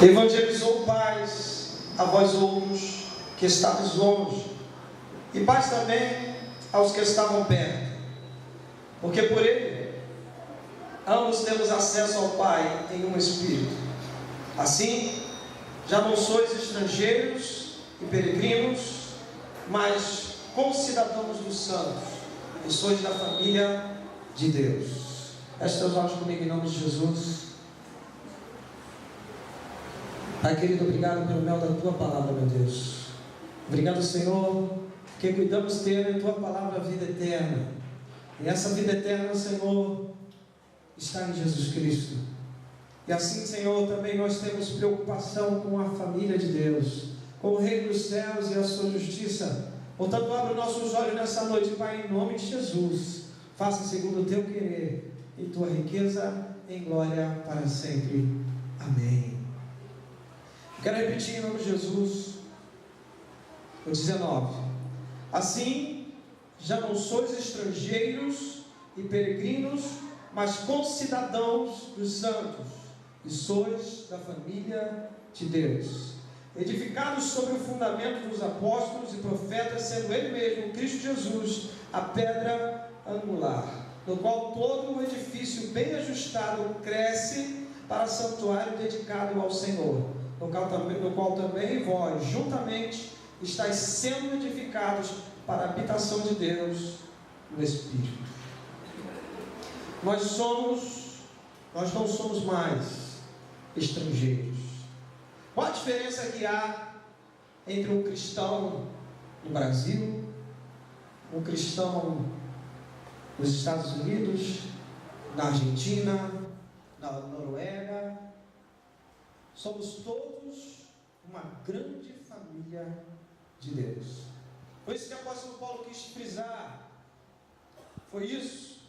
Evangelizou paz a vós outros que estáveis longe, e paz também aos que estavam perto, porque por ele ambos temos acesso ao Pai em um Espírito. Assim, já não sois estrangeiros e peregrinos, mas concidadãos dos santos, e sois da família de Deus. Feche teus olhos comigo em nome de Jesus. Pai querido, obrigado pelo mel da Tua palavra, meu Deus. Obrigado, Senhor, porque cuidamos ter em Tua palavra a vida eterna. E essa vida eterna, Senhor, está em Jesus Cristo. E assim, Senhor, também nós temos preocupação com a família de Deus, com o Reino dos Céus e a Sua justiça. Portanto, abre os nossos olhos nessa noite, Pai, em nome de Jesus. Faça segundo o Teu querer e Tua riqueza em glória para sempre. Amém. Quero repetir em nome de Jesus o 19. Assim, já não sois estrangeiros e peregrinos, mas concidadãos dos santos, e sois da família de Deus, edificados sobre o fundamento dos apóstolos e profetas, sendo Ele mesmo, Cristo Jesus, a pedra angular, no qual todo o edifício bem ajustado cresce para santuário dedicado ao Senhor, no qual também vós, juntamente, estáis sendo edificados para a habitação de Deus no Espírito. Nós não somos mais estrangeiros. Qual a diferença que há entre um cristão no Brasil, um cristão nos Estados Unidos, na Argentina, na Noruega? Somos todos uma grande família de Deus. Foi isso que o apóstolo Paulo quis frisar. Foi isso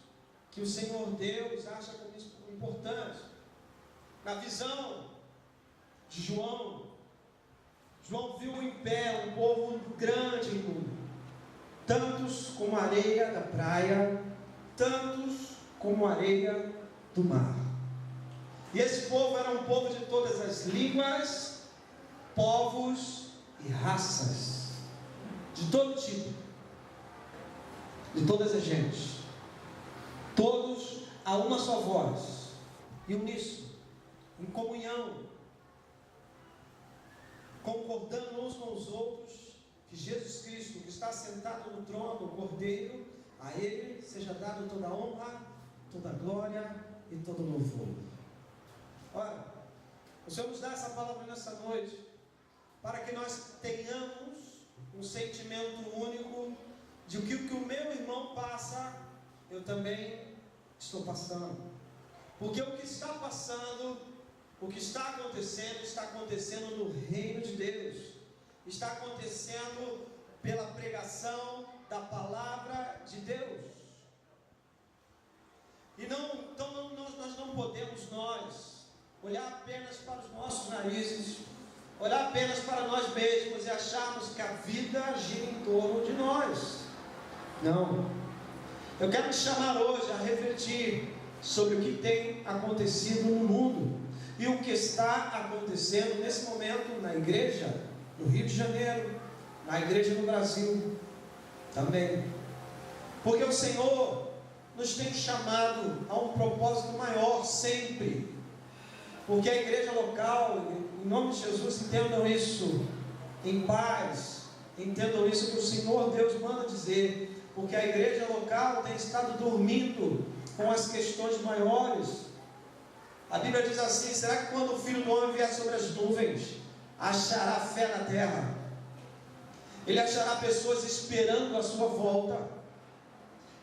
que o Senhor Deus acha como importante. Na visão de João, João viu em pé um povo grande e imundo, tantos como a areia da praia, tantos como a areia do mar. E esse povo era um povo de todas as línguas, povos e raças, de todo tipo, de todas as gentes, todos a uma só voz, e uníssono, em comunhão, concordando uns com os outros, que Jesus Cristo, que está sentado no trono, o Cordeiro, a Ele seja dado toda a honra, toda a glória e todo o louvor. Ora, o Senhor nos dá essa palavra nessa noite, para que nós tenhamos um sentimento único de que o que o meu irmão passa, eu também estou passando. Porque o que está passando, o que está acontecendo no reino de Deus, está acontecendo pela pregação da palavra de Deus. E então nós não podemos olhar apenas para os nossos narizes, olhar apenas para nós mesmos e acharmos que a vida gira em torno de nós. Não. Eu quero te chamar hoje a refletir sobre o que tem acontecido no mundo e o que está acontecendo nesse momento na igreja no Rio de Janeiro, na igreja no Brasil também. Porque o Senhor nos tem chamado a um propósito maior sempre. Porque a igreja local, em nome de Jesus, entendam isso em paz, entendam isso que o Senhor Deus manda dizer, porque a igreja local tem estado dormindo com as questões maiores. A Bíblia diz assim: será que quando o Filho do Homem vier sobre as nuvens, achará fé na terra? Ele achará pessoas esperando a sua volta,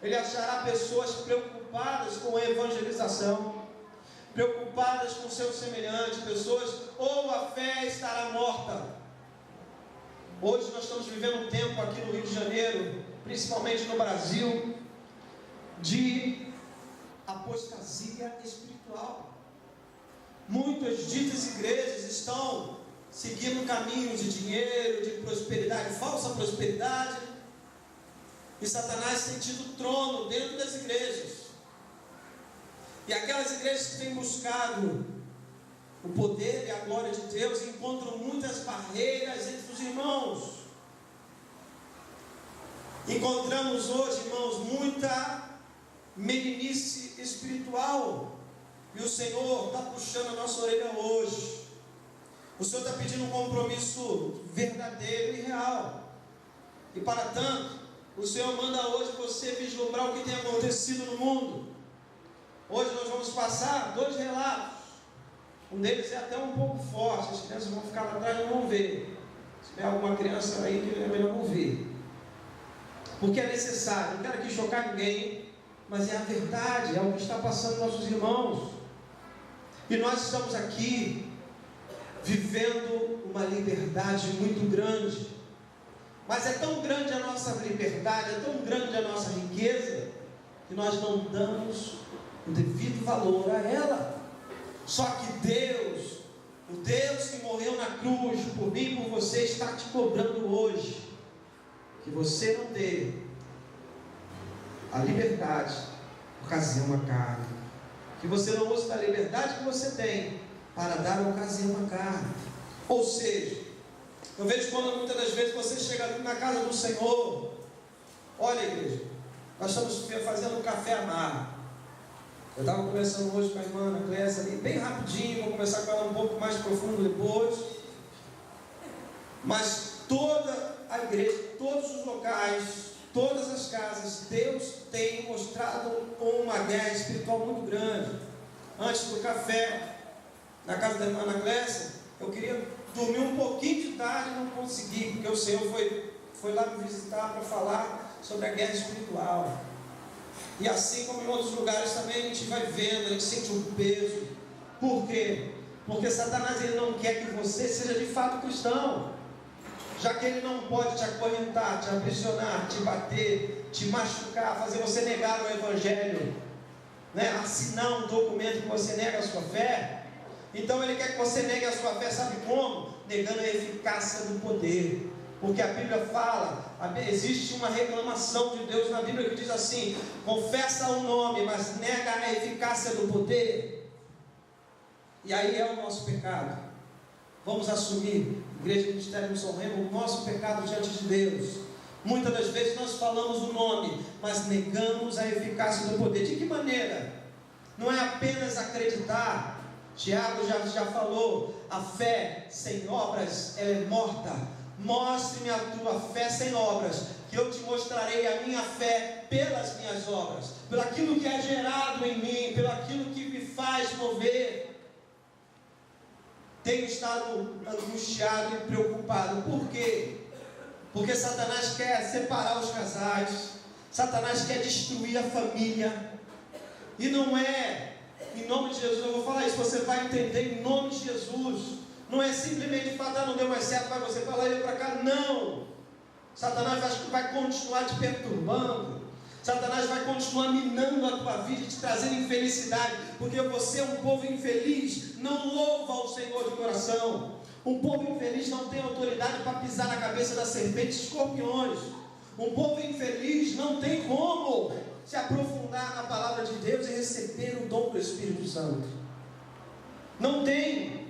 ele achará pessoas preocupadas com a evangelização, preocupadas com o seu semelhante, pessoas, ou a fé estará morta. Hoje nós estamos vivendo um tempo aqui no Rio de Janeiro, principalmente no Brasil, de apostasia espiritual. Muitas ditas igrejas estão seguindo caminhos de dinheiro, de prosperidade, falsa prosperidade, e Satanás tem tido trono dentro das igrejas. E aquelas igrejas que têm buscado o poder e a glória de Deus, encontram muitas barreiras entre os irmãos. Encontramos hoje, irmãos, muita meninice espiritual, e o Senhor está puxando a nossa orelha hoje. O Senhor está pedindo um compromisso verdadeiro e real, e para tanto, o Senhor manda hoje você vislumbrar o que tem acontecido no mundo. Hoje nós vamos passar 2 relatos. Um deles é até um pouco forte, as crianças vão ficar lá atrás e não vão ver. Se tiver alguma criança aí, que é melhor não ver, porque é necessário. Não quero aqui chocar ninguém, mas é a verdade, é o que está passando nossos irmãos. E nós estamos aqui vivendo uma liberdade muito grande, mas é tão grande a nossa liberdade, é tão grande a nossa riqueza, que nós não damos o devido valor a ela. Só que Deus, o Deus que morreu na cruz por mim e por você, está te cobrando hoje que você não dê a liberdade ocasião à carne, que você não use da liberdade que você tem para dar ocasião à carne. Ou seja, eu vejo quando muitas das vezes você chega na casa do Senhor, olha, igreja, nós estamos fazendo um café amargo. Eu estava conversando hoje com a irmã Ana Clécia ali, bem rapidinho, vou conversar com ela um pouco mais profundo depois. Mas toda a igreja, todos os locais, todas as casas, Deus tem mostrado uma guerra espiritual muito grande. Antes do café, na casa da irmã Ana Clécia, eu queria dormir um pouquinho de tarde e não consegui, porque o Senhor foi lá me visitar para falar sobre a guerra espiritual. E assim como em outros lugares também a gente vai vendo, a gente sente um peso. Por quê? Porque Satanás ele não quer que você seja de fato cristão, já que ele não pode te acorrentar, te aprisionar, te bater, te machucar, fazer você negar o Evangelho, assinar um documento que você nega a sua fé. Então ele quer que você negue a sua fé, sabe como? Negando a eficácia do poder. Porque a Bíblia fala, existe uma reclamação de Deus na Bíblia que diz assim: confessa o nome, mas nega a eficácia do poder. E aí é o nosso pecado. Vamos assumir, Igreja do Ministério do São Remo, o nosso pecado diante de Deus. Muitas das vezes nós falamos o nome, mas negamos a eficácia do poder. De que maneira? Não é apenas acreditar. Tiago já falou, a fé sem obras ela é morta. Mostre-me a tua fé sem obras, que eu te mostrarei a minha fé pelas minhas obras, pelo aquilo que é gerado em mim, pelo aquilo que me faz mover. Tenho estado angustiado e preocupado. Por quê? Porque Satanás quer separar os casais, Satanás quer destruir a família, e não é, em nome de Jesus, eu vou falar isso, você vai entender em nome de Jesus. Não é simplesmente falar, não deu mais certo, vai você para lá e eu para cá. Não. Satanás vai continuar te perturbando. Satanás vai continuar minando a tua vida e te trazendo infelicidade. Porque você é um povo infeliz, não louva ao Senhor de coração. Um povo infeliz não tem autoridade para pisar na cabeça das serpentes e escorpiões. Um povo infeliz não tem como se aprofundar na palavra de Deus e receber o dom do Espírito Santo. Não tem.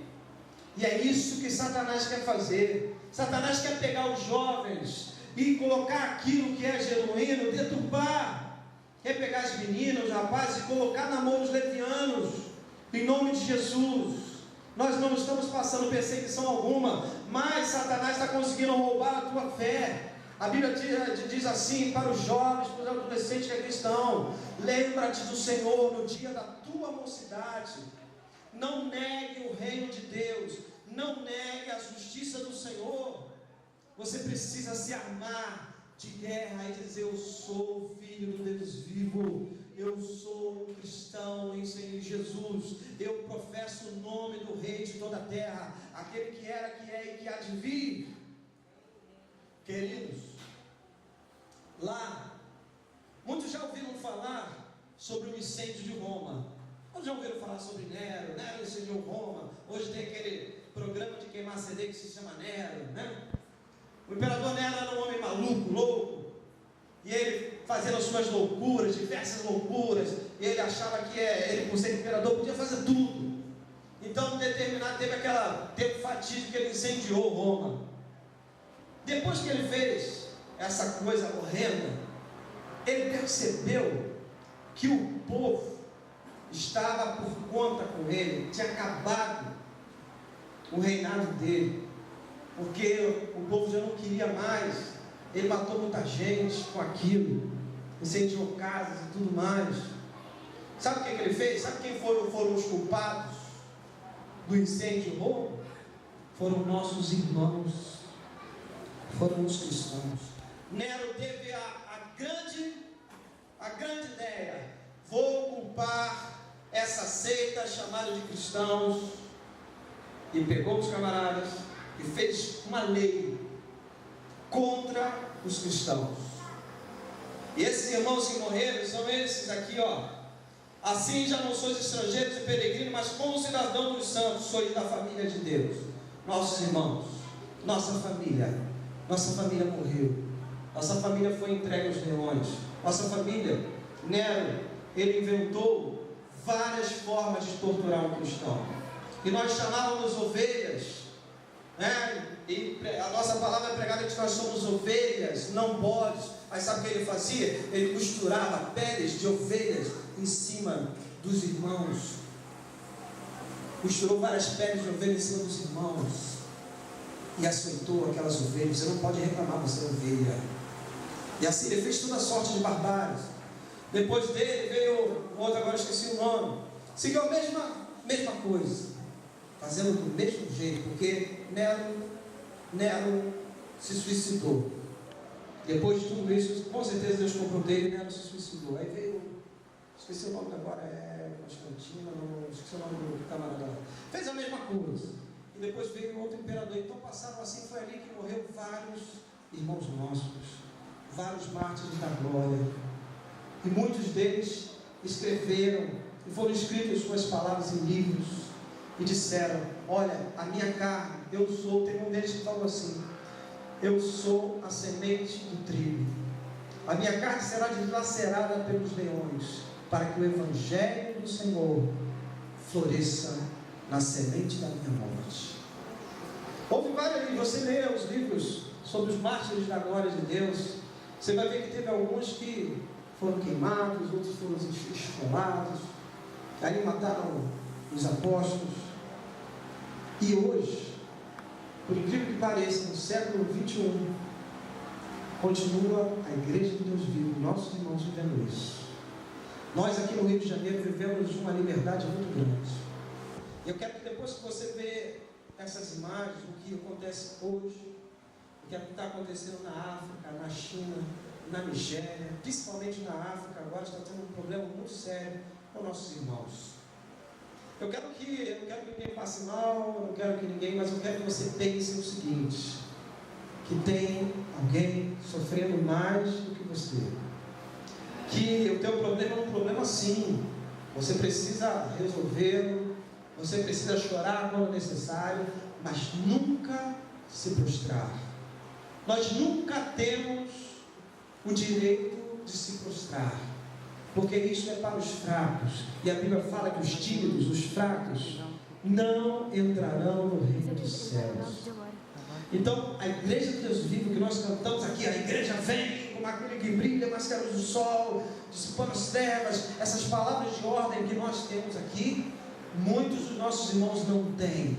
E é isso que Satanás quer fazer. Satanás quer pegar os jovens e colocar aquilo que é genuíno, deturpar. Quer pegar as meninas, os rapazes e colocar na mão dos levianos. Em nome de Jesus. Nós não estamos passando perseguição alguma, mas Satanás está conseguindo roubar a tua fé. A Bíblia diz assim para os jovens, para os adolescentes que é cristão: lembra-te do Senhor no dia da tua mocidade. Não negue o reino de Deus, não negue a justiça do Senhor. Você precisa se armar de guerra e dizer: eu sou filho do Deus vivo, eu sou um cristão em Senhor Jesus, eu professo o nome do Rei de toda a terra, aquele que era, que é e que há de vir. Queridos, lá, muitos já ouviram falar sobre o incêndio de Roma. Vocês já ouviram falar sobre Nero? Nero incendiou Roma. Hoje tem aquele programa de queimar CD que se chama Nero, O imperador Nero era um homem maluco, louco, e ele fazendo as suas loucuras, diversas loucuras, e ele achava que ele, por ser imperador, podia fazer tudo. Então, determinado, teve fatídico que ele incendiou Roma. Depois que ele fez essa coisa horrenda, ele percebeu que o povo estava por conta com ele, tinha acabado o reinado dele, porque o povo já não queria mais. Ele matou muita gente com aquilo, incendiou casas e tudo mais. Sabe o que ele fez? Sabe quem foram os culpados do incêndio Roma? Foram nossos irmãos, foram os cristãos. Nero teve a grande ideia: vou culpar essa seita chamada de cristãos. E pegou os camaradas e fez uma lei contra os cristãos. E esses irmãos que morreram são esses aqui, ó. Assim já não sois estrangeiros e peregrinos, mas concidadãos dos santos, sois da família de Deus. Nossos irmãos, nossa família morreu. Nossa família foi entregue aos leões. Nossa família, Nero, ele inventou várias formas de torturar um cristão. E nós chamávamos ovelhas, né? E a nossa palavra é pregada que nós somos ovelhas, não bodes. Mas sabe o que ele fazia? Ele costurava peles de ovelhas em cima dos irmãos. Costurou várias peles de ovelha em cima dos irmãos e açoitou aquelas ovelhas. Você não pode reclamar, você é ovelha. E assim ele fez toda sorte de barbáries. Depois dele veio outro, agora esqueci o nome. Seguiu a mesma coisa, fazendo do mesmo jeito, porque Nero se suicidou. Depois de tudo isso, com certeza Deus comprou dele e Nero se suicidou. Aí veio, esqueci o nome agora, Constantino, esqueci o nome do camarada. Fez a mesma coisa. E depois veio outro imperador. Então passaram assim, foi ali que morreu vários irmãos nossos, vários mártires da glória. E muitos deles escreveram, e foram escritas suas palavras em livros, e disseram: olha, a minha carne, eu sou, tem um deles que falou assim: eu sou a semente do trigo, a minha carne será dilacerada pelos leões, para que o evangelho do Senhor floresça na semente da minha morte. Houve vários, você lê os livros sobre os mártires da glória de Deus, você vai ver que teve alguns que foram queimados, outros foram esfolados, aí mataram os apóstolos. E hoje, por incrível que pareça, no século 21, continua a igreja de Deus vivo, nossos irmãos vivendo isso. Nós aqui no Rio de Janeiro vivemos uma liberdade muito grande. Eu quero que depois que você vê essas imagens, o que acontece hoje, o que está acontecendo na África, na China, na Nigéria, principalmente na África, agora está tendo um problema muito sério com nossos irmãos. Eu não quero que ninguém passe mal, eu não quero que ninguém, mas eu quero que você pense o seguinte: que tem alguém sofrendo mais do que você, que o teu problema é um problema sim, você precisa resolvê-lo, você precisa chorar quando necessário, mas nunca se prostrar. Nós nunca temos o direito de se prostrar, porque isso é para os fracos, e a Bíblia fala que os tímidos, os fracos, não entrarão no reino dos céus. Então, a igreja de Deus vivo, que nós cantamos aqui, a igreja vem como aquele que brilha mais que a luz do sol, dissipando as trevas, essas palavras de ordem que nós temos aqui, muitos dos nossos irmãos não têm.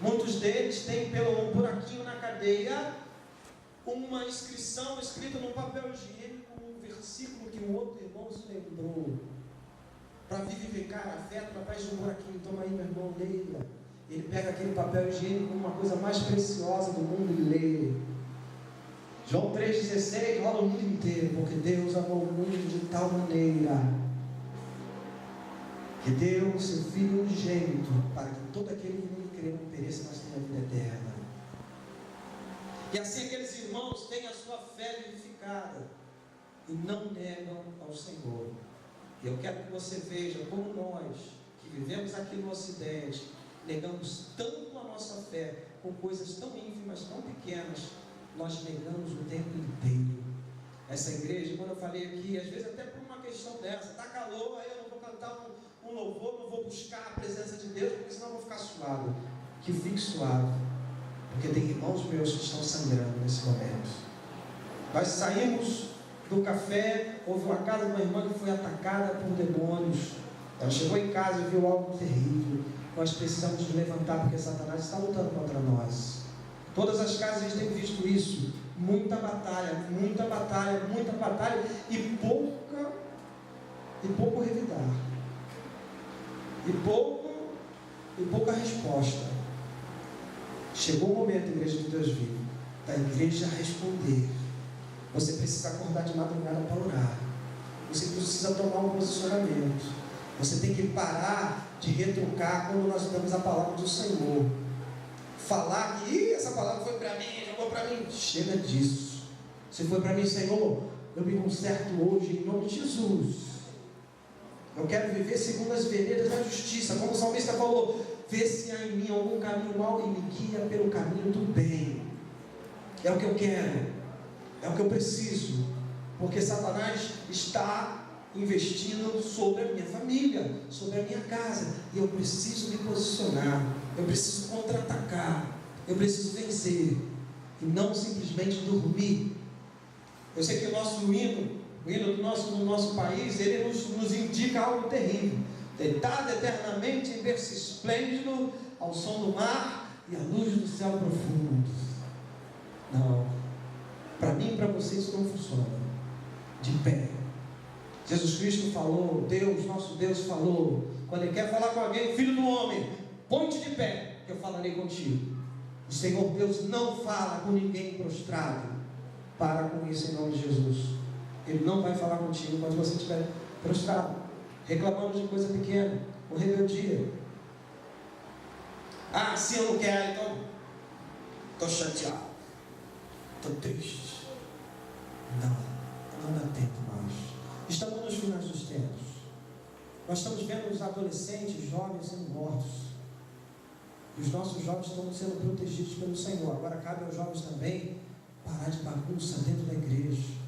Muitos deles têm pelo um buraquinho na cadeia, uma inscrição escrita num papel higiênico, um versículo que um outro irmão se lembrou, para vivificar a fé através de um buraquinho. Toma aí, meu irmão, leia. Ele pega aquele papel higiênico, uma coisa mais preciosa do mundo, e lê. João 3,16 rola o mundo inteiro, porque Deus amou o mundo de tal maneira que deu o seu Filho unigênito, para que todo aquele que nele crê não pereça, mas tenha vida eterna. E assim aqueles irmãos têm a sua fé vivificada e não negam ao Senhor. E eu quero que você veja como nós, que vivemos aqui no Ocidente, negamos tanto a nossa fé com coisas tão ínfimas, tão pequenas. Nós negamos o tempo inteiro. Essa igreja, quando eu falei aqui, às vezes até por uma questão dessa, está calor, aí eu não vou cantar um louvor, não vou buscar a presença de Deus, porque senão eu vou ficar suado. Que fique suado, porque tem irmãos meus que estão sangrando nesse momento. Nós saímos do café, houve uma casa de uma irmã que foi atacada por demônios. Ela chegou em casa e viu algo terrível. Nós precisamos nos levantar, porque Satanás está lutando contra nós. Todas as casas a gente tem visto isso. Muita batalha, muita batalha, muita batalha e pouco revidar. E pouca resposta. Chegou o momento, igreja de Deus vivo, da igreja responder. Você precisa acordar de madrugada para orar. Você precisa tomar um posicionamento. Você tem que parar de retrucar quando nós damos a palavra do Senhor. Falar que essa palavra foi para mim, jogou para mim. Chega disso. Se foi para mim, Senhor, eu me conserto hoje em nome de Jesus. Eu quero viver segundo as veredas da justiça. Como o salmista falou, vê se há em mim algum caminho mau e me guia pelo caminho do bem. É o que eu quero. É o que eu preciso. Porque Satanás está investindo sobre a minha família, sobre a minha casa. E eu preciso me posicionar. Eu preciso contra-atacar. Eu preciso vencer. E não simplesmente dormir. Eu sei que o nosso hino, o hino do nosso país, ele nos indica algo terrível. Deitado eternamente em berço esplêndido, ao som do mar e à luz do céu profundo. Não. Para mim e para você isso não funciona. De pé. Jesus Cristo falou, Deus, nosso Deus falou, quando Ele quer falar com alguém, filho do homem, põe-te de pé, que eu falarei contigo. O Senhor Deus não fala com ninguém prostrado. Para com isso em nome de Jesus. Ele não vai falar contigo quando você estiver prostrado, reclamando de coisa pequena, ou rebeldia. Ah, se eu não quero, então estou chateado, estou triste. Não dá tempo mais. Estamos nos finais dos tempos. Nós estamos vendo os adolescentes, jovens sendo mortos. E os nossos jovens estão sendo protegidos pelo Senhor. Agora cabe aos jovens também parar de bagunça dentro da igreja.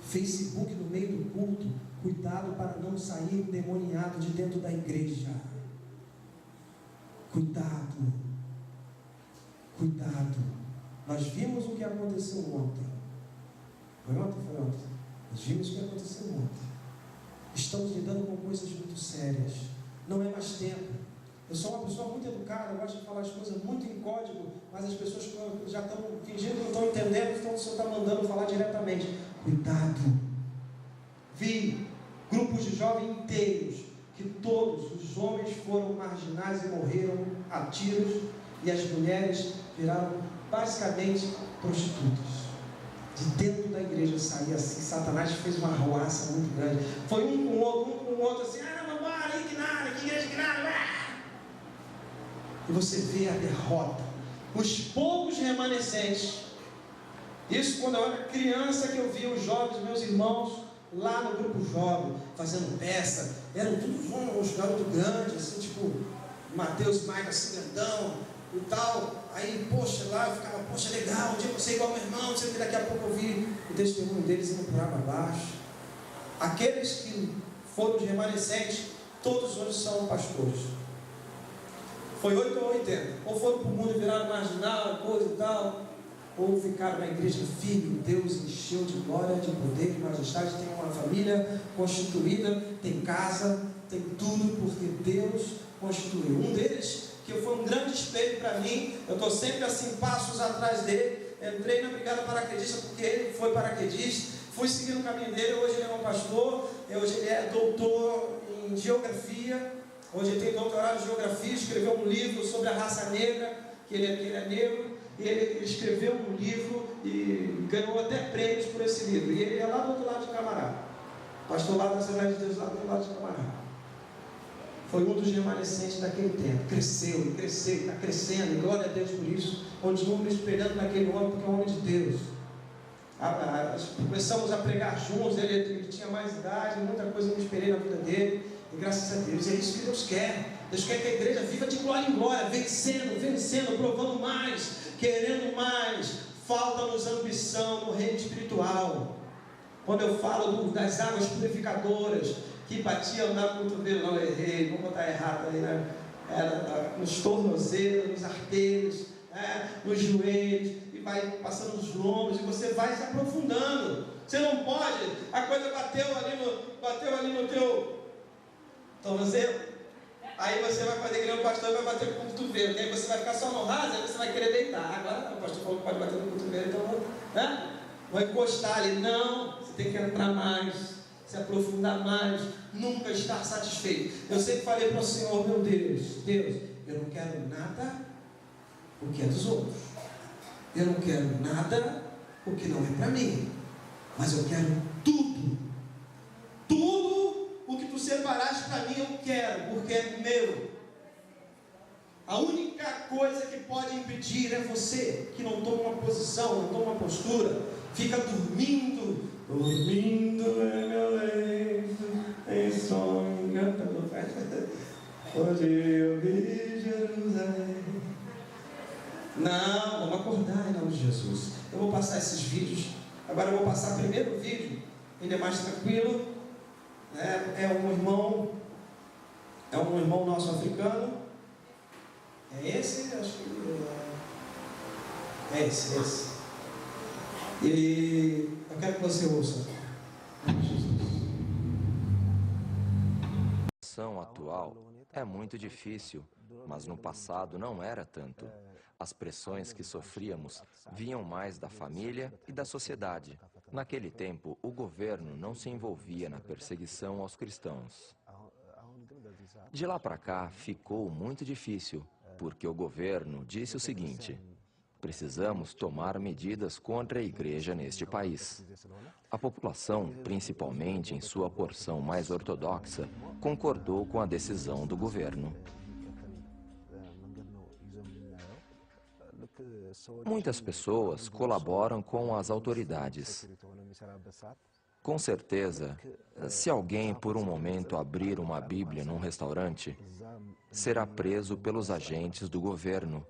Facebook no meio do culto, cuidado para não sair endemoniado de dentro da igreja. Cuidado. Nós vimos o que aconteceu ontem. Foi ontem? Nós vimos o que aconteceu ontem. Estamos lidando com coisas muito sérias. Não é mais tempo. Eu sou uma pessoa muito educada, eu gosto de falar as coisas muito em código, mas as pessoas já estão fingindo que não estão entendendo, então o Senhor está mandando falar diretamente. Cuidado. Vi grupos de jovens inteiros, que todos os homens foram marginais e morreram a tiros, e as mulheres viraram basicamente prostitutas. De dentro da igreja saía assim. Satanás fez uma arruaça muito grande. Foi um com o outro assim, vambora, aí que nada, que igreja que nada. E você vê a derrota. Os poucos remanescentes. Isso quando eu era criança, que eu via os jovens, meus irmãos, lá no grupo jovem, fazendo peça. Eram todos uns garotos grandes, assim, tipo Mateus mais assim, grandão e tal. Aí, lá eu ficava, legal, um dia eu vou ser igual ao meu irmão, não sei o que, daqui a pouco eu vi o testemunho deles indo por água abaixo. Aqueles que foram os remanescentes, todos hoje são pastores. Foi 8 ou 80. Ou foram para o mundo e viraram marginal, coisa e tal, ou ficaram na igreja firme. Deus encheu de glória, de poder, de majestade. Tem uma família constituída, tem casa, tem tudo, porque Deus constituiu. Um deles, que foi um grande espelho para mim, eu estou sempre assim, passos atrás dele. Entrei na Brigada Paraquedista porque ele foi paraquedista, fui seguindo o caminho dele. Hoje ele é um pastor, hoje ele é doutor em geografia, hoje ele tem doutorado em geografia, escreveu um livro sobre a raça negra, que ele é negro, e ele escreveu um livro e ganhou até prêmios por esse livro. E ele é lá do outro lado de Camará, pastor lá da Assembleia de Deus, lá do outro lado de Camará. Foi um dos remanescentes daquele tempo. Cresceu, está crescendo, e glória a Deus por isso. Continuo me esperando naquele homem, porque é um homem de Deus. Começamos a pregar juntos, ele tinha mais idade, muita coisa eu me esperei na vida dele, e graças a Deus, é isso que Deus quer. Deus quer que a igreja viva de glória em glória, vencendo, provando mais, querendo mais. Falta-nos ambição no reino espiritual. Quando eu falo das águas purificadoras, que batia no cotovelo, não errei, vou botar errado aí, né? Era nos tornozelos, nos artérios, nos joelhos, e vai passando nos lombos, e você vai se aprofundando. Você não pode, a coisa bateu ali no teu tornozelo, aí você vai fazer que nem o pastor, vai bater com o cotovelo, que aí você vai ficar só no raso, aí você vai querer deitar. Agora o pastor falou que pode bater no cotovelo, então vou encostar ali. Não, você tem que entrar mais, se aprofundar mais, nunca estar satisfeito. Eu sempre falei para o Senhor, meu Deus, eu não quero nada o que é dos outros, eu não quero nada o que não é para mim, mas eu quero tudo o que tu separaste para mim, eu quero, porque é meu. A única coisa que pode impedir é você, que não toma uma posição, não toma uma postura, fica dormindo em meu leito, em sonho, cantando festa. Hoje eu vi Jerusalém. Não, vamos acordar em nome de Jesus. Eu vou passar esses vídeos. Agora eu vou passar o primeiro vídeo, ele é mais tranquilo. É um irmão nosso africano. É esse? Acho que é esse. E eu quero que você ouça. A situação atual é muito difícil, mas no passado não era tanto. As pressões que sofríamos vinham mais da família e da sociedade. Naquele tempo, o governo não se envolvia na perseguição aos cristãos. De lá para cá, ficou muito difícil, porque o governo disse o seguinte: precisamos tomar medidas contra a igreja neste país. A população, principalmente em sua porção mais ortodoxa, concordou com a decisão do governo. Muitas pessoas colaboram com as autoridades. Com certeza, se alguém por um momento abrir uma Bíblia num restaurante, será preso pelos agentes do governo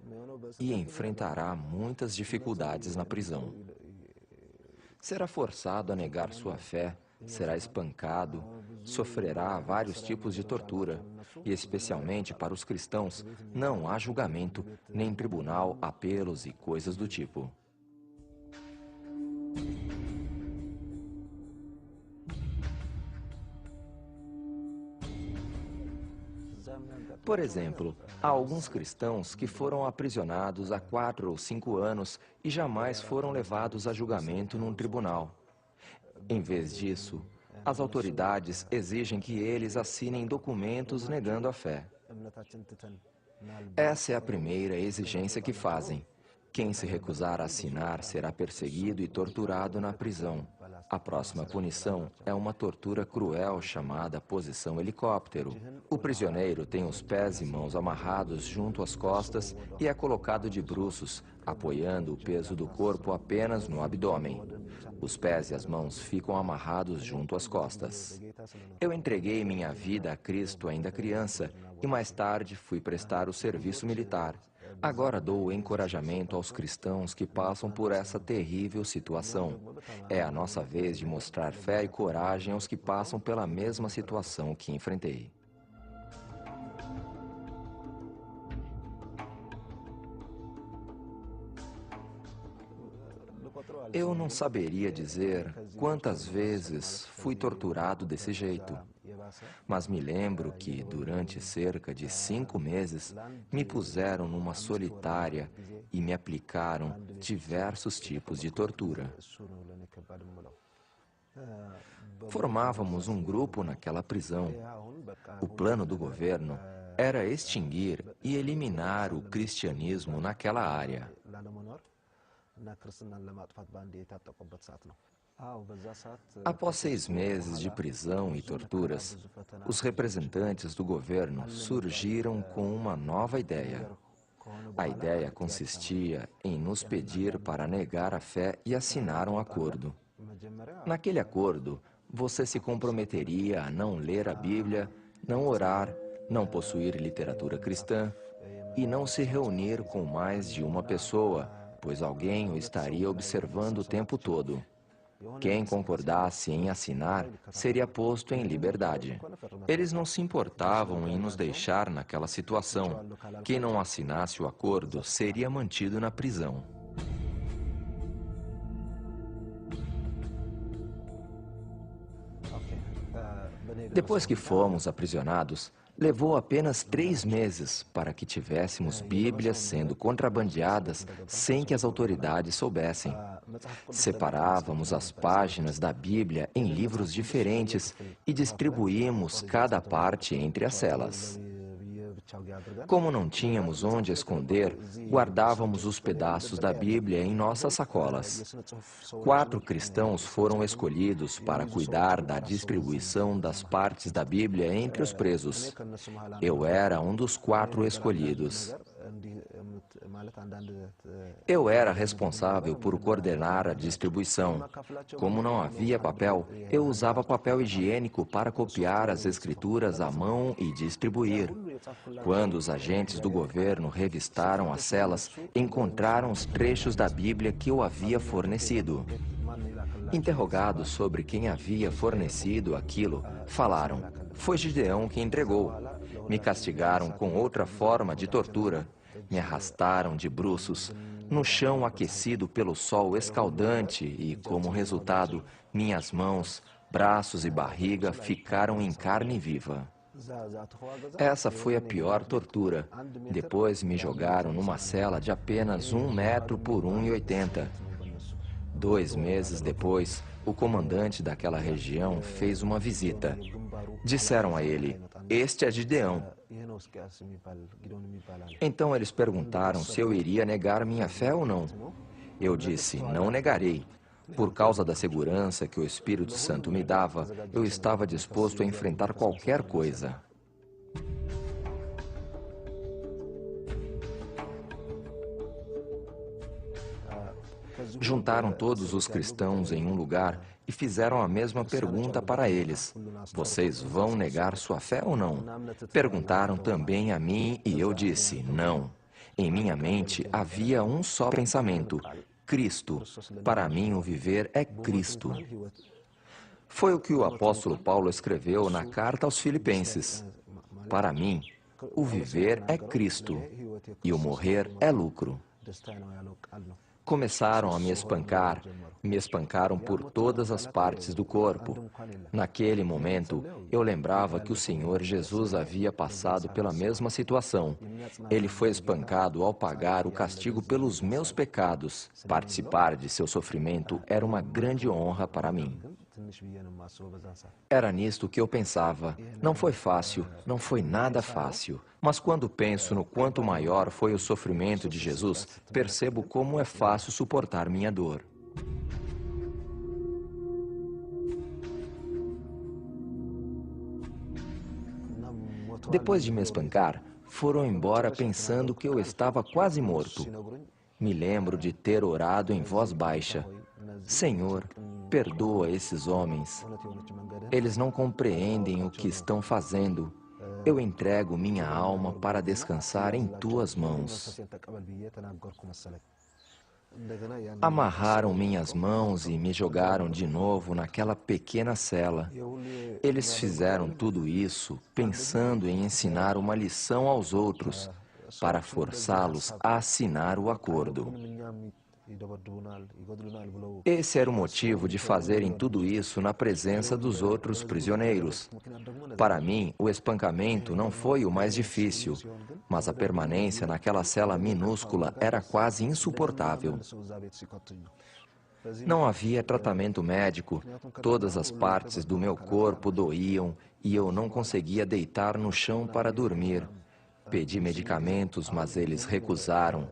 e enfrentará muitas dificuldades na prisão. Será forçado a negar sua fé, será espancado, sofrerá vários tipos de tortura, e especialmente para os cristãos, não há julgamento, nem tribunal, apelos e coisas do tipo. Por exemplo, há alguns cristãos que foram aprisionados há 4 ou 5 anos e jamais foram levados a julgamento num tribunal. Em vez disso, as autoridades exigem que eles assinem documentos negando a fé. Essa é a primeira exigência que fazem. Quem se recusar a assinar será perseguido e torturado na prisão. A próxima punição é uma tortura cruel chamada posição helicóptero. O prisioneiro tem os pés e mãos amarrados junto às costas e é colocado de bruços, apoiando o peso do corpo apenas no abdômen. Os pés e as mãos ficam amarrados junto às costas. Eu entreguei minha vida a Cristo ainda criança e mais tarde fui prestar o serviço militar. Agora dou encorajamento aos cristãos que passam por essa terrível situação. É a nossa vez de mostrar fé e coragem aos que passam pela mesma situação que enfrentei. Eu não saberia dizer quantas vezes fui torturado desse jeito, mas me lembro que, durante cerca de 5 meses, me puseram numa solitária e me aplicaram diversos tipos de tortura. Formávamos um grupo naquela prisão. O plano do governo era extinguir e eliminar o cristianismo naquela área. Após 6 meses de prisão e torturas, os representantes do governo surgiram com uma nova ideia. A ideia consistia em nos pedir para negar a fé e assinar um acordo. Naquele acordo, você se comprometeria a não ler a Bíblia, não orar, não possuir literatura cristã e não se reunir com mais de uma pessoa, pois alguém o estaria observando o tempo todo. Quem concordasse em assinar seria posto em liberdade. Eles não se importavam em nos deixar naquela situação. Quem não assinasse o acordo seria mantido na prisão. Depois que fomos aprisionados, levou apenas 3 meses para que tivéssemos Bíblias sendo contrabandeadas sem que as autoridades soubessem. Separávamos as páginas da Bíblia em livros diferentes e distribuímos cada parte entre as celas. Como não tínhamos onde esconder, guardávamos os pedaços da Bíblia em nossas sacolas. 4 cristãos foram escolhidos para cuidar da distribuição das partes da Bíblia entre os presos. Eu era um dos 4 escolhidos. Eu era responsável por coordenar a distribuição. Como não havia papel, eu usava papel higiênico para copiar as escrituras à mão e distribuir. Quando os agentes do governo revistaram as celas, encontraram os trechos da Bíblia que eu havia fornecido. Interrogados sobre quem havia fornecido aquilo, falaram: "Foi Gideão que entregou." Me castigaram com outra forma de tortura. Me arrastaram de bruços, no chão aquecido pelo sol escaldante e, como resultado, minhas mãos, braços e barriga ficaram em carne viva. Essa foi a pior tortura. Depois me jogaram numa cela de apenas 1 metro por 1,80. 2 meses depois, o comandante daquela região fez uma visita. Disseram a ele: "Este é Gideão." Então eles perguntaram se eu iria negar minha fé ou não. Eu disse: "Não negarei." Por causa da segurança que o Espírito Santo me dava, eu estava disposto a enfrentar qualquer coisa. Juntaram todos os cristãos em um lugar e fizeram a mesma pergunta para eles: "Vocês vão negar sua fé ou não?" Perguntaram também a mim e eu disse: "Não." Em minha mente havia um só pensamento: Cristo. Para mim, o viver é Cristo. Foi o que o apóstolo Paulo escreveu na carta aos Filipenses: "Para mim, o viver é Cristo e o morrer é lucro." Começaram a me espancaram por todas as partes do corpo. Naquele momento, eu lembrava que o Senhor Jesus havia passado pela mesma situação. Ele foi espancado ao pagar o castigo pelos meus pecados. Participar de seu sofrimento era uma grande honra para mim. Era nisto que eu pensava. Não foi fácil, não foi nada fácil. Mas quando penso no quanto maior foi o sofrimento de Jesus, percebo como é fácil suportar minha dor. Depois de me espancar, foram embora pensando que eu estava quase morto. Me lembro de ter orado em voz baixa: "Senhor, perdoa esses homens. Eles não compreendem o que estão fazendo. Eu entrego minha alma para descansar em tuas mãos." Amarraram minhas mãos e me jogaram de novo naquela pequena cela. Eles fizeram tudo isso pensando em ensinar uma lição aos outros, para forçá-los a assinar o acordo. Esse era o motivo de fazerem tudo isso na presença dos outros prisioneiros. Para mim, o espancamento não foi o mais difícil, mas a permanência naquela cela minúscula era quase insuportável. Não havia tratamento médico, todas as partes do meu corpo doíam e eu não conseguia deitar no chão para dormir. Pedi medicamentos, mas eles recusaram.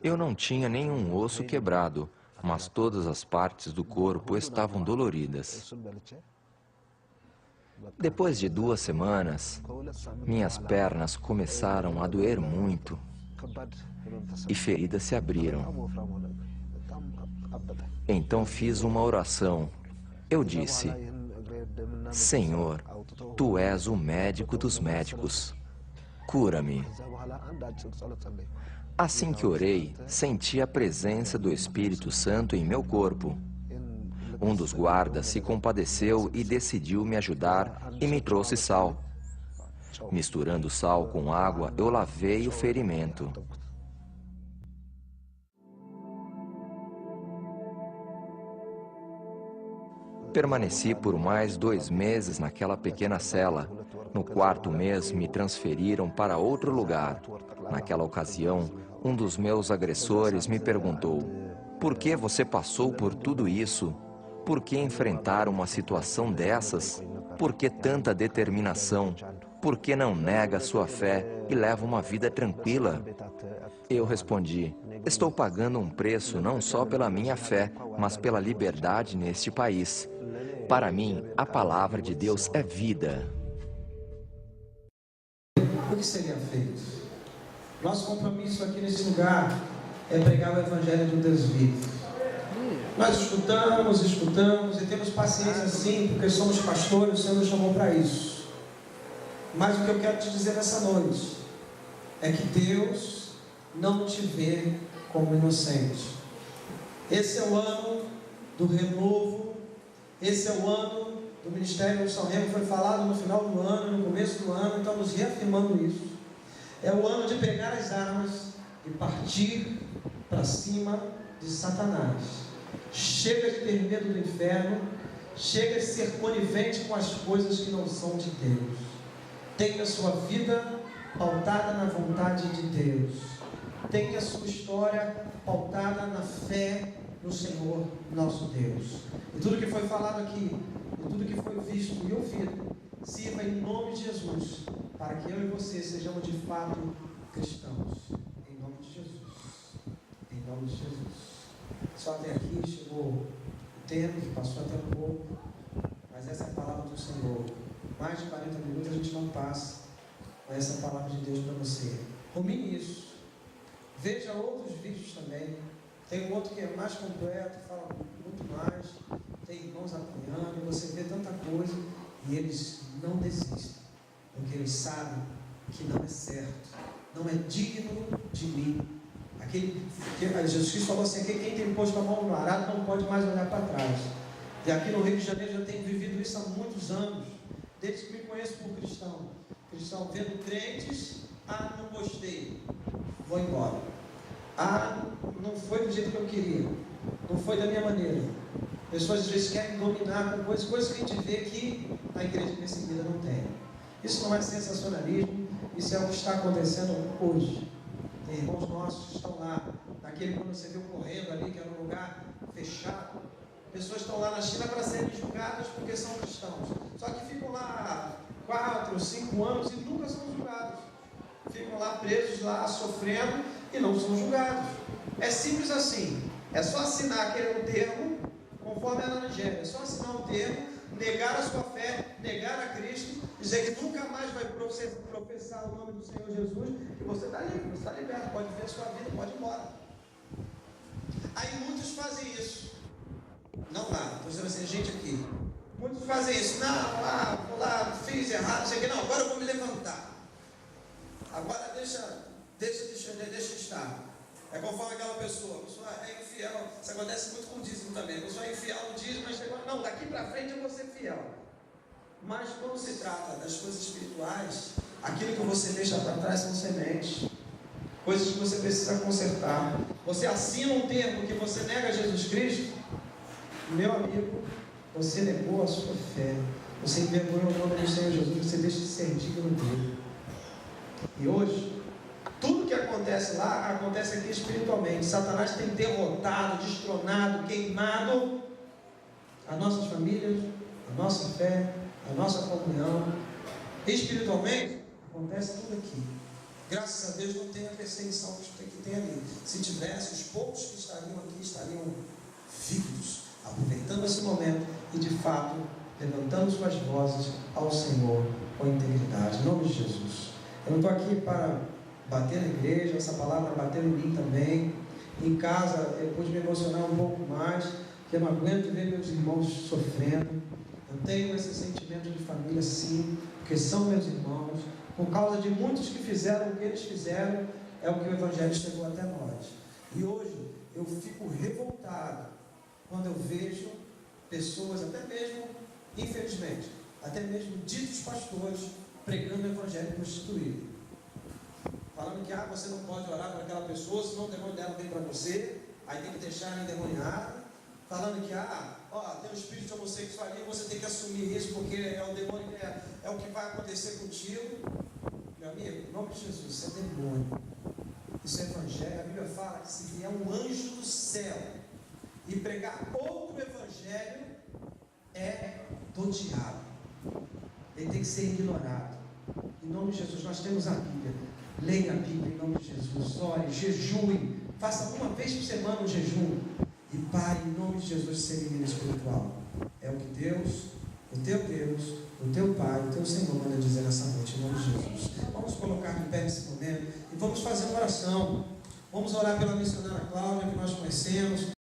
Eu não tinha nenhum osso quebrado, mas todas as partes do corpo estavam doloridas. Depois de 2 semanas, minhas pernas começaram a doer muito e feridas se abriram. Então fiz uma oração. Eu disse: "Senhor, Tu és o médico dos médicos. Cura-me." Assim que orei, senti a presença do Espírito Santo em meu corpo. Um dos guardas se compadeceu e decidiu me ajudar e me trouxe sal. Misturando sal com água, eu lavei o ferimento. Permaneci por mais 2 meses naquela pequena cela. No 4º mês, me transferiram para outro lugar. Naquela ocasião, um dos meus agressores me perguntou: por que você passou por tudo isso? Por que enfrentar uma situação dessas? Por que tanta determinação? Por que não nega sua fé e leva uma vida tranquila? Eu respondi: estou pagando um preço não só pela minha fé, mas pela liberdade neste país. Para mim, a palavra de Deus é vida. O que seria feito? Nosso compromisso aqui nesse lugar é pregar o Evangelho de um Deus vivo. Nós escutamos e temos paciência sim, porque somos pastores, o Senhor nos chamou para isso. Mas o que eu quero te dizer nessa noite é que Deus não te vê como inocente. Esse é o ano do renovo. Esse é o ano do Ministério de São Remo, foi falado no final do ano, no começo do ano, estamos reafirmando isso. É o ano de pegar as armas e partir para cima de Satanás. Chega de ter medo do inferno, chega de ser conivente com as coisas que não são de Deus. Tenha a sua vida pautada na vontade de Deus. Tenha a sua história pautada na fé no Senhor nosso Deus. E tudo que foi falado aqui, e tudo que foi visto e ouvido, sirva em nome de Jesus, para que eu e você sejamos de fato cristãos. Em nome de Jesus. Em nome de Jesus. Só até aqui chegou o tempo, que passou até um pouco, mas essa é a palavra do Senhor. Mais de 40 minutos a gente não passa, mas essa é a palavra de Deus para você. Rumine isso. Veja outros vídeos também. Tem um outro que é mais completo, fala muito mais, tem irmãos apoiando, você vê tanta coisa, e eles não desistem, porque eles sabem que não é certo, não é digno de mim. Jesus Cristo falou assim, quem tem posto a mão no arado não pode mais olhar para trás. E aqui no Rio de Janeiro já tenho vivido isso há muitos anos, desde que me conheço por cristão, vendo crentes, não gostei, vou embora. Não foi do jeito que eu queria, não foi da minha maneira. Pessoas às vezes querem dominar com coisas que a gente vê que na igreja perseguida não tem. Isso não é sensacionalismo, isso é o que está acontecendo hoje. Tem irmãos nossos que estão lá, naquele quando você viu correndo ali, que era um lugar fechado. Pessoas estão lá na China para serem julgadas porque são cristãos. Só que ficam lá 4 ou 5 anos e nunca são julgados. Ficam lá presos, lá sofrendo e não são julgados. É simples assim. É só assinar aquele termo, conforme a Nigéria. É só assinar um termo, negar a sua fé, negar a Cristo, dizer que nunca mais vai professar o nome do Senhor Jesus, e você está livre, você está liberto, pode viver a sua vida, pode ir embora. Aí muitos fazem isso. Não lá, estou dizendo assim, gente aqui. Muitos fazem isso. Não, vou lá, fiz errado, não sei o que. Não, agora eu vou me levantar. Agora deixa estar. É conforme aquela pessoa. A pessoa é infiel. Isso acontece muito com o dízimo também. A pessoa é infiel no dízimo, mas chegou, não, daqui para frente eu vou ser fiel. Mas quando se trata das coisas espirituais, aquilo que você deixa para trás são sementes. Coisas que você precisa consertar. Você assina um termo que você nega Jesus Cristo, meu amigo, você negou a sua fé. Você envergonhou o nome do Senhor Jesus, você deixa de ser digno dele. E hoje, tudo que acontece lá, acontece aqui espiritualmente. Satanás tem derrotado, destronado, queimado as nossas famílias, a nossa fé, a nossa comunhão. Espiritualmente, acontece tudo aqui. Graças a Deus não tem a perseguição que tem ali. Se tivesse, os poucos que estariam aqui estariam vivos, aproveitando esse momento e de fato levantando suas vozes ao Senhor com integridade. Em nome de Jesus. Eu não estou aqui para bater na igreja, essa palavra bateu em mim também. Em casa eu pude me emocionar um pouco mais, porque eu não aguento ver meus irmãos sofrendo. Eu tenho esse sentimento de família sim, porque são meus irmãos. Por causa de muitos que fizeram o que eles fizeram, é o que o Evangelho chegou até nós. E hoje eu fico revoltado quando eu vejo pessoas, até mesmo, infelizmente, até mesmo ditos pastores, pregando o evangelho prostituído. Falando que você não pode orar por aquela pessoa, senão o demônio dela vem para você, aí tem que deixar ela endemoniada. Falando que tem um espírito de homossexualismo, você tem que assumir isso, porque é o demônio, é o que vai acontecer contigo. Meu amigo, em nome de Jesus, isso é demônio. Isso é evangelho. A Bíblia fala que se vier um anjo do céu e pregar outro evangelho, é do diabo. Ele tem que ser ignorado. Em nome de Jesus, nós temos a Bíblia. Leia a Bíblia em nome de Jesus. Ore, jejue. Faça uma vez por semana um jejum. E pare em nome de Jesus de ser menino espiritual. É o que Deus, o teu Pai, o teu Senhor manda dizer nessa noite, em nome de Jesus. Vamos colocar de pé nesse momento e vamos fazer uma oração. Vamos orar pela missionária Cláudia, que nós conhecemos.